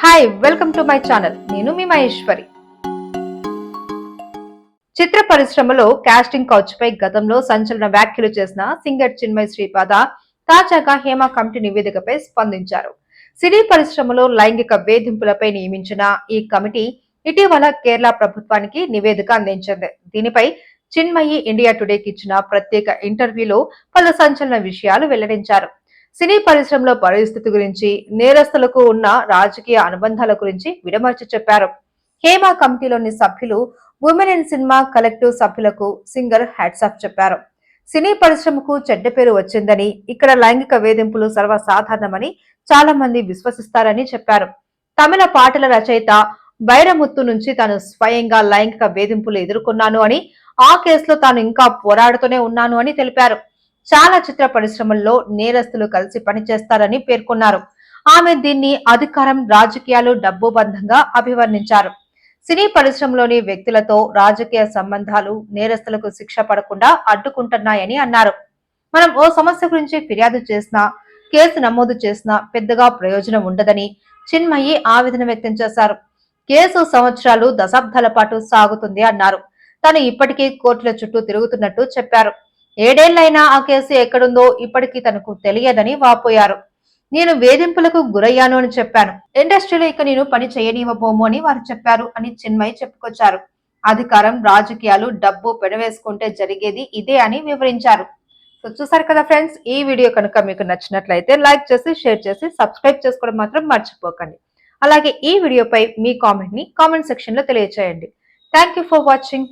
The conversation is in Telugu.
Hi welcome to my channel. నేను మీ మహేశ్వరి. చిత్ర పరిశ్రమలో కాస్టింగ్ కౌచ్ పై గతంలో సంచలన వ్యాఖ్యలు చేసిన సింగర్ చిన్మయి శ్రీపాద తాజాగా హేమ కమిటీ నివేదికపై స్పందించారు. సినీ పరిశ్రమలో లైంగిక వేధింపులపై నియమించిన ఈ కమిటీ ఇటీవల కేరళ ప్రభుత్వానికి నివేదిక అందించింది. దీనిపై చిన్మయి ఇండియా టుడేకి ఇచ్చిన ప్రత్యేక ఇంటర్వ్యూలో పలు సంచలన విషయాలు వెల్లడించారు. సినీ పరిశ్రమలో పరిస్థితి గురించి, నేరస్తులకు ఉన్న రాజకీయ అనుబంధాల గురించి విడమర్చి చెప్పారు. హేమ కమిటీలోని సభ్యులు ఉమెన్ ఇన్ సినిమా కలెక్టివ్ సభ్యులకు సింగర్ హ్యాట్సాఫ్ చెప్పారు. సినీ పరిశ్రమకు చెడ్డ పేరు వచ్చిందని, ఇక్కడ లైంగిక వేధింపులు సర్వసాధారణమని చాలా మంది విశ్వసిస్తారని చెప్పారు. తమిళ పాటల రచయిత బైరముత్తు నుంచి తాను స్వయంగా లైంగిక వేధింపులు ఎదుర్కొన్నాను అని, ఆ కేసులో తాను ఇంకా పోరాడుతూనే ఉన్నాను అని తెలిపారు. చాలా చిత్ర పరిశ్రమల్లో నేరస్తులు కలిసి పనిచేస్తారని పేర్కొన్నారు. ఆమె దీన్ని అధికారం, రాజకీయాలు, డబ్బు బంధంగా అభివర్ణించారు. సినీ పరిశ్రమలోని వ్యక్తులతో రాజకీయ సంబంధాలు నేరస్తులకు శిక్ష పడకుండా అడ్డుకుంటున్నాయని అన్నారు. మనం ఓ సమస్య గురించి ఫిర్యాదు చేసినా, కేసు నమోదు చేసినా పెద్దగా ప్రయోజనం ఉండదని చిన్మయి ఆవేదన వ్యక్తం చేశారు. కేసు సంవత్సరాలు, దశాబ్దాల పాటు సాగుతుంది అన్నారు. తాను ఇప్పటికీ కోర్టుల చుట్టూ తిరుగుతున్నట్టు చెప్పారు. 7 ఏళ్లైనా ఆ కేసు ఎక్కడుందో ఇప్పటికీ తనకు తెలియదని వాపోయారు. నేను వేధింపులకు గురయ్యాను అని చెప్పాను. ఇండస్ట్రీలో ఇక నేను పని చేయనివ్వబోము అని వారు చెప్పారు అని చిన్మయి చెప్పుకొచ్చారు. అధికారం, రాజకీయాలు, డబ్బు పెనవేసుకుంటే జరిగేది ఇదే అని వివరించారు. సో చూసారు కదా ఫ్రెండ్స్, ఈ వీడియో కనుక మీకు నచ్చినట్లయితే లైక్ చేసి, షేర్ చేసి, సబ్స్క్రైబ్ చేసుకోవడం మాత్రం మర్చిపోకండి. అలాగే ఈ వీడియోపై మీ కామెంట్ ని కామెంట్ సెక్షన్ లో తెలియజేయండి. Thank you for watching.